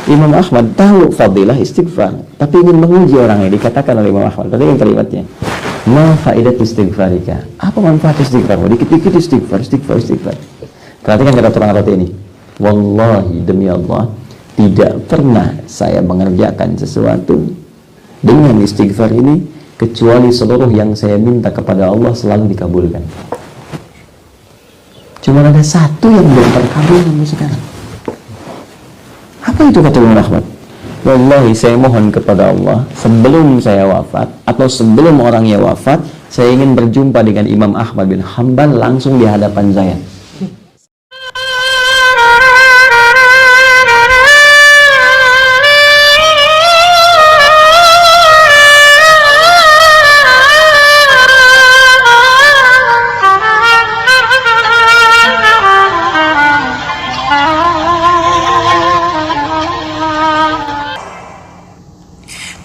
Imam Ahmad tahu fadilah istighfar, tapi ingin menguji orangnya. Dikatakan oleh Imam Ahmad, perhatikan kalimatnya, ma faidat istighfarika, apa manfaat istighfar? Dikit-dikit istighfar. Perhatikan kata tukang roti ini, wallahi demi Allah, tidak pernah saya mengerjakan sesuatu dengan istighfar ini kecuali seluruh yang saya minta kepada Allah selalu dikabulkan. Cuma ada satu yang belum terkabul sampai sekarang. Apa itu kata Imam Ahmad? Wallahi saya mohon kepada Allah sebelum saya wafat atau sebelum orangnya wafat, saya ingin berjumpa dengan Imam Ahmad bin Hanbal langsung di hadapan saya.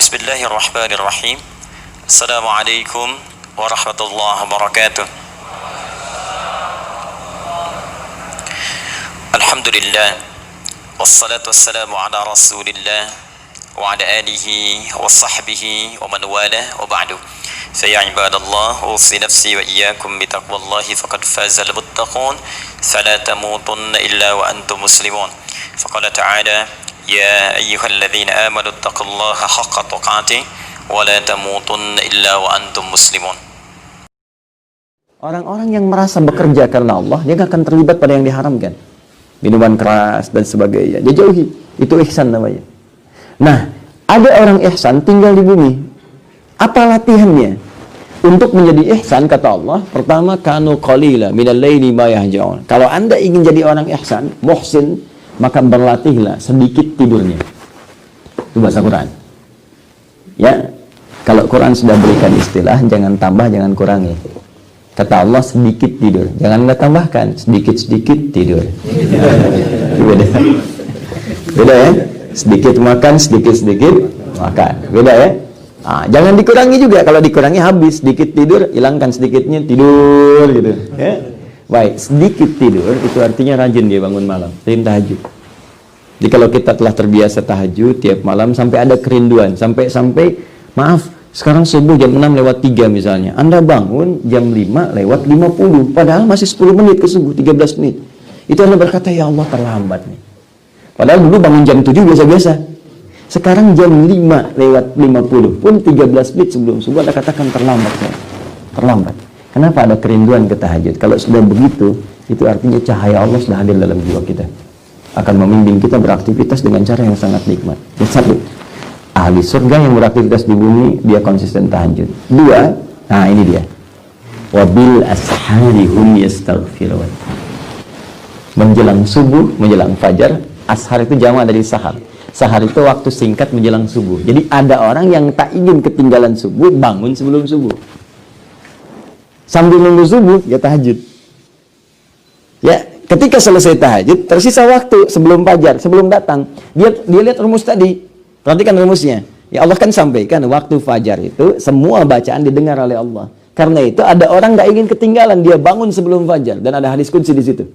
Bismillahirrahmanirrahim. Assalamualaikum warahmatullahi wabarakatuh. Alhamdulillah, wassalatu wassalamu ala rasulillah wa ala alihi wa sahbihi wa man wala wa ba'du. Fa ya ibadallah, usi nafsi wa iyyakum bi taqwallahi faqad fazal muttaqun, fala tamutunna illa wa antum muslimun. Faqala ta'ala, ya ayyuhalladzina amanu taqullaha haqqa tuqatih wa la tamutunna illa wa antum muslimun. Orang-orang yang merasa bekerja karena Allah, dia gak akan terlibat pada yang diharamkan. Minuman keras dan sebagainya, dia jauhi. Itu ihsan namanya. Nah, ada orang ihsan tinggal di bumi. Apa latihannya? Untuk menjadi ihsan, kata Allah, pertama, kanu qalila minal laili ma yahja'un. Kalau Anda ingin jadi orang ihsan, muhsin, maka berlatihlah sedikit tidurnya. Itu bahasa Quran. Ya, kalau Quran sudah berikan istilah, jangan tambah, jangan kurangi. Kata Allah, sedikit tidur. Jangan Anda tambahkan, sedikit-sedikit tidur. Beda. Beda ya? Sedikit makan, sedikit-sedikit makan. Beda ya? Nah, jangan dikurangi juga. Kalau dikurangi habis, sedikit tidur, hilangkan sedikitnya, tidur gitu. Ya? Baik, sedikit tidur itu artinya rajin dia bangun malam, rajin tahajud. Jadi kalau kita telah terbiasa tahajud tiap malam sampai ada kerinduan, sampai maaf, sekarang subuh jam 6 lewat 3 misalnya, Anda bangun jam 5 lewat 50, padahal masih 10 menit ke subuh, 13 menit. Itu Anda berkata, ya Allah terlambat nih. Padahal dulu bangun jam 7 biasa-biasa. Sekarang jam 5 lewat 50 pun 13 menit sebelum subuh Anda katakan terlambat saya. Terlambat. Kenapa? Ada kerinduan ke tahajud. Kalau sudah begitu, itu artinya cahaya Allah sudah hadir dalam jiwa kita. Akan membimbing kita beraktivitas dengan cara yang sangat nikmat. Yang satu, ahli surga yang beraktivitas di bumi, dia konsisten tahajud. Dua, nah ini dia. Wabil ashari hum yastaghfirun. Menjelang subuh, menjelang fajar, ashar itu jamak dari sahar. Sahar itu waktu singkat menjelang subuh. Jadi ada orang yang tak ingin ketinggalan subuh, bangun sebelum subuh. Sambil nunggu subuh, dia tahajud. Ya, ketika selesai tahajud, tersisa waktu sebelum fajar, sebelum datang. Dia lihat rumus tadi. Perhatikan rumusnya. Ya Allah kan sampaikan, waktu fajar itu semua bacaan didengar oleh Allah. Karena itu ada orang nggak ingin ketinggalan, dia bangun sebelum fajar. Dan ada hadis qudsi di situ.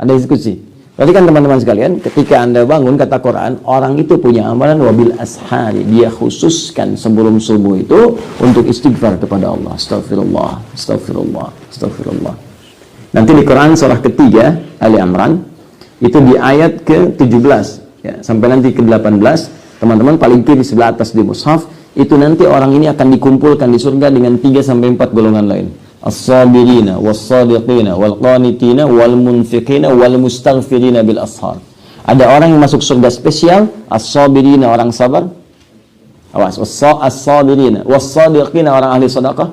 Ada hadis qudsi. Perhatikan teman-teman sekalian, ketika Anda bangun, kata Quran, orang itu punya amalan wabil ashari. Dia khususkan sebelum subuh itu untuk istighfar kepada Allah. Astagfirullah, astagfirullah, astagfirullah. Nanti di Quran surah ketiga, Ali Imran, itu di ayat ke-17, ya, sampai nanti ke-18, teman-teman paling kiri sebelah atas di mushaf, itu nanti orang ini akan dikumpulkan di surga dengan 3-4 golongan lain. As-sabirina, was-sadiqina, wal-qanitina, wal-munfiqina, wal-mustaghfirina bil ashar. Ada orang yang masuk surga spesial, as-sabirina, orang sabar. Awas, as-sabirina, was-sadiqina, orang ahli sedekah.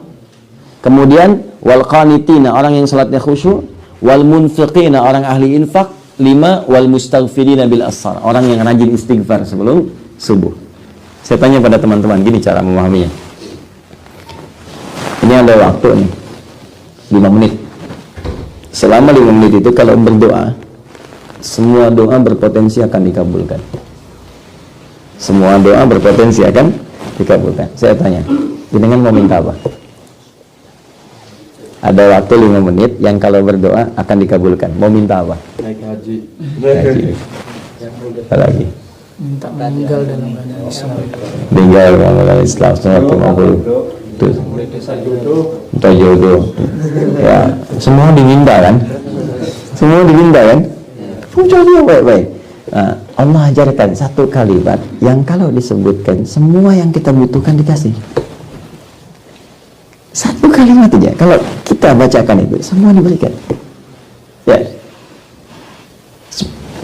Kemudian wal-qanitina, orang yang salatnya khusyuk, wal-munfiqina, orang ahli infak. 5, wal-mustaghfirina bil ashar, orang yang rajin istighfar sebelum subuh. Saya tanya pada teman-teman, gini cara memahaminya. Ini ada waktu nih, 5 menit. Selama 5 menit itu kalau berdoa, semua doa berpotensi akan dikabulkan. Semua doa berpotensi akan dikabulkan. Saya tanya, jenengan mau minta apa? Ada waktu 5 menit yang kalau berdoa akan dikabulkan. Mau minta apa? Naik haji. Haji. Apa lagi? minta meninggal dalam keadaan Islam. Meninggal dalam keadaan Islam 150 itu minta jodoh ya, semua diminta kan, semua diminta kan. Cari yang baik-baik. Nah, Allah ajarkan satu kalimat yang kalau disebutkan semua yang kita butuhkan dikasih. Satu kalimat aja kalau kita bacakan itu semua diberikan. Ya,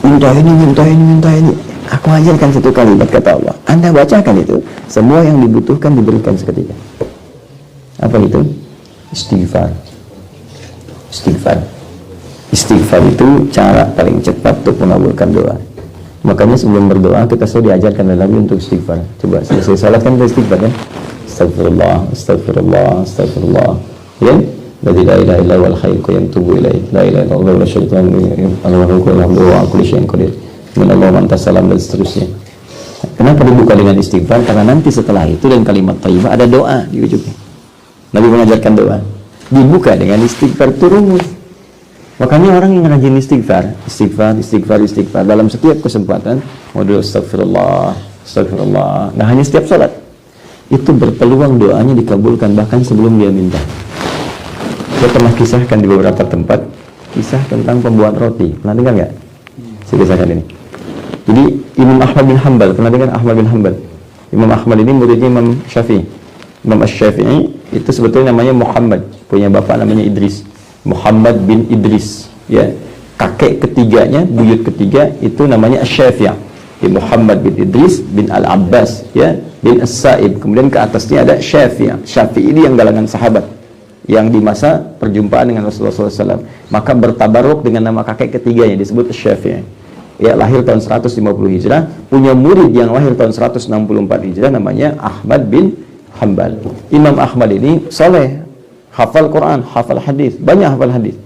minta ini. Aku ajarkan satu kalimat kata Allah. Anda bacakan itu, semua yang dibutuhkan diberikan seketika. Apa itu? Istighfar. Istighfar itu cara paling cepat untuk mengabulkan doa. Makanya sebelum berdoa kita selalu diajarkan lagi untuk istighfar. Coba selesai salat kan kita istighfar kan? Astagfirullah. Ya? La ilaha illa huwal hayyul qayyum tubu ilaih. La ilaha illallah wa la syarika lahu wa kulli syai'in qadir. Minallahu man tasalam dan seterusnya. Kenapa dibuka dengan istighfar? Karena nanti setelah itu dan kalimat thayyibah ada doa di ujungnya. Nabi mengajarkan doa. Dibuka dengan istighfar itu rumus. Makanya orang yang rajin istighfar dalam setiap kesempatan, modul astagfirullah. Nah, hanya setiap salat itu berpeluang doanya dikabulkan bahkan sebelum dia minta. Saya pernah kisahkan di beberapa tempat kisah tentang pembuat roti. Pernah dengar nggak? Saya kisahkan ini. Jadi Imam Ahmad bin Hanbal, pernah dengar Ahmad bin Hanbal? Imam Ahmad ini muridnya Imam Syafi'i. Imam Syafi'i itu sebetulnya namanya Muhammad, punya bapak namanya Idris. Muhammad bin Idris, ya. Kakek ketiganya, buyut ketiga itu namanya Asy-Syafi'i. Muhammad bin Idris bin Al-Abbas, ya, bin As-Sa'ib. Kemudian ke atasnya ada Syafi'i. Syafi'i ini yang galangan sahabat yang di masa perjumpaan dengan Rasulullah SAW. Maka bertabaruk dengan nama kakek ketiganya disebut Syafi'i. Ya, lahir tahun 150 Hijrah, punya murid yang lahir tahun 164 Hijrah namanya Ahmad bin Hanbal. Imam Ahmad ini soleh, hafal Quran, hafal hadis, banyak hafal hadis.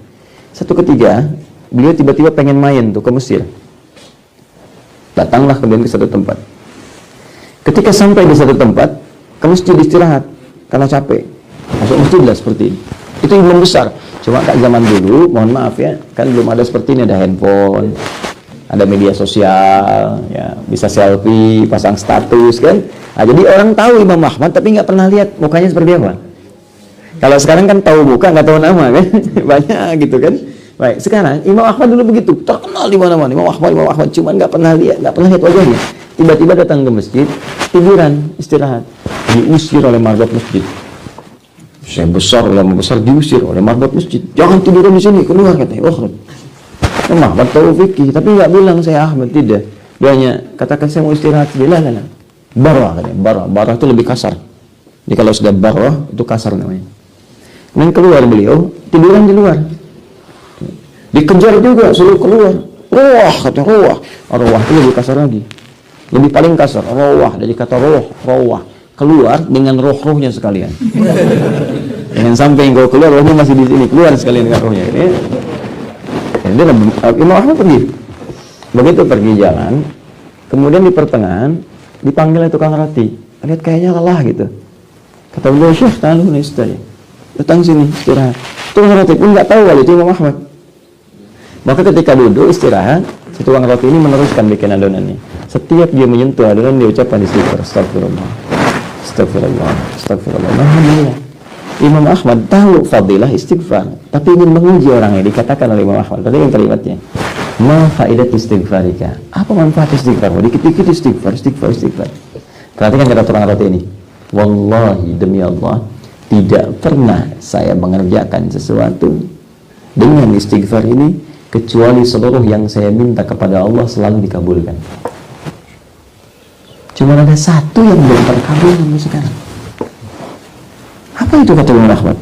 Satu ketika beliau tiba-tiba pengen main tuh ke Mesir. Datanglah kemudian ke satu tempat. Ketika sampai di satu tempat, ke masjid istirahat karena capek. Masuk masjid lah seperti ini. Itu imam besar. Cuma kak zaman dulu, mohon maaf ya, kan belum ada seperti ini, ada handphone, ada media sosial, ya, bisa selfie, pasang status kan. Nah, jadi orang tahu Imam Ahmad tapi nggak pernah lihat mukanya seperti apa. Kalau sekarang kan tahu muka nggak tahu nama kan, banyak gitu kan. Baik, sekarang Imam Ahmad dulu begitu, terkenal di mana-mana. Imam Ahmad, cuman nggak pernah lihat wajahnya. Tiba-tiba datang ke masjid, tiduran, istirahat, diusir oleh marbot masjid. Saya besar, ulama besar diusir oleh marbot masjid. Jangan tiduran di sini, keluar katanya. Oh, Imam Ahmad tahu fikih, tapi nggak bilang saya Ahmad, tidak. Dia hanya katakan saya mau istirahat. Lah. Barwah katanya, barwah itu lebih kasar. Jadi kalau sudah barwah itu kasar namanya. Kemudian keluar beliau, tiduran di luar. Dikejar juga, suruh keluar. Ruah, kata ruah. Ruah itu lebih kasar lagi. Lebih paling kasar, ruah. Dari kata ruah. Keluar dengan roh-rohnya sekalian. Jangan sampai engkau keluar, rohnya masih di sini. Keluar sekalian dengan rohnya. Ini. Jadi Imam Ahmad pergi. Begitu pergi jalan, kemudian di pertengahan dipanggil tukang roti. Lihat kayaknya lelah gitu. Kata beliau, Syekh, tahu nih istirahat. Datang sini istirahat. Tukang roti pun nggak tahu kalau itu Imam Ahmad. Maka ketika duduk istirahat, si tukang roti ini meneruskan bikin adonannya. Setiap dia menyentuh adonan dia ucapkan istighfar, astagfirullah. Alhamdulillah. Imam Ahmad tahu fadilah istighfar, tapi ingin menguji orangnya. Dikatakan oleh Imam Ahmad, tadi yang kalimatnya, ma faidat istighfarika. Apa manfaat istighfar? Dikit-dikit istighfar. Perhatikan kata tukang roti ini. Wallahi, demi Allah, tidak pernah saya mengerjakan sesuatu dengan istighfar ini kecuali seluruh yang saya minta kepada Allah selalu dikabulkan. Cuma ada satu yang belum terkabul sampai sekarang. Apa itu kata Imam Ahmad?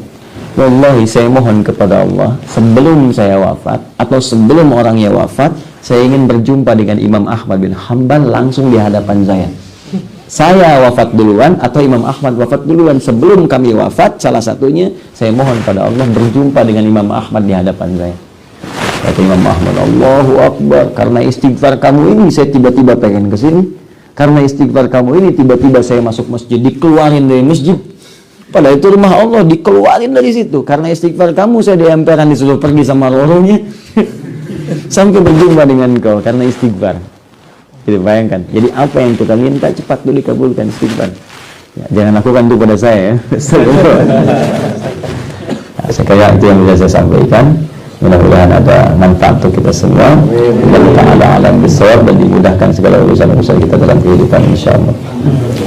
Wallahi, saya mohon kepada Allah sebelum saya wafat atau sebelum orangnya wafat, saya ingin berjumpa dengan Imam Ahmad bin Hanbal langsung di hadapan saya. Saya wafat duluan atau Imam Ahmad wafat duluan. Sebelum kami wafat, salah satunya saya mohon pada Allah berjumpa dengan Imam Ahmad di hadapan saya. Kata Imam Ahmad, Allahu Akbar, karena istighfar kamu ini saya tiba-tiba pengen ke sini. Karena istighfar kamu ini tiba-tiba saya masuk masjid, dikeluarin dari masjid. Padahal itu rumah Allah, dikeluarin dari situ. Karena istighfar kamu saya diemperan, disuruh pergi sama rohnya sampai berjumpa dengan kau karena istighfar. Jadi bayangkan. Jadi apa yang kita minta cepat dulu dikabulkan istighfar. Ya, jangan lakukan itu pada saya ya. Nah, sekalian itu yang bisa saya sampaikan. Mudah-mudahan ada manfaat untuk kita semua. Allah Ta'ala alam bisawab dan dimudahkan segala urusan-urusan kita dalam kehidupan insyaallah.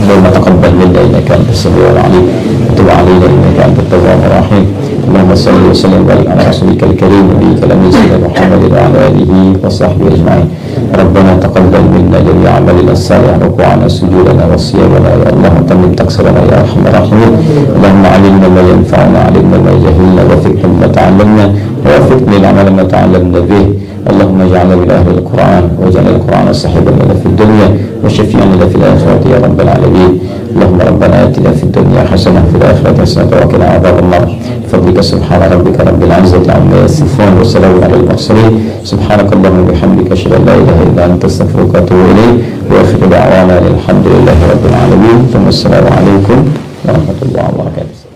Allahumma taqabbal minna innaka antas samiul alim wa tub 'alaina innaka antat tawwabur rahim. Allahumma shalli wa sallim wa barik ala rasulikal karim nabiyyika al-mustafa Muhammad wa ala alihi wa sahbihi ajma'in. Rabbana taqabbal minna jami'a amalina as-salih wa ruku'ana sujudana wa siyamana ya Allah wa tammim taqsirana ya arhamar rahimin. Allahumma 'allimna ma yanfa'una 'allimna ma jahilna wa fiqhna ma ta'allamna ووفقني للعمل ما تعلمنا به. اللهم اجعلنا من اهل القران واجعل القران صاحبا لنا في الدنيا وشفيعا لنا في الاخره يا رب العالمين. اللهم ربنا اتنا في الدنيا حسنه وفي الاخره حسنه وقنا عذاب النار. بفضلك سبحان ربك رب العزه عما يصفون وسلام على المرسلين. سبحانك اللهم وبحمدك اشهد ان لا اله الا انت استغفرك واتوب اليك واخر دعوانا الحمد لله رب العالمين ثم السلام عليكم ورحمه الله وبركاته.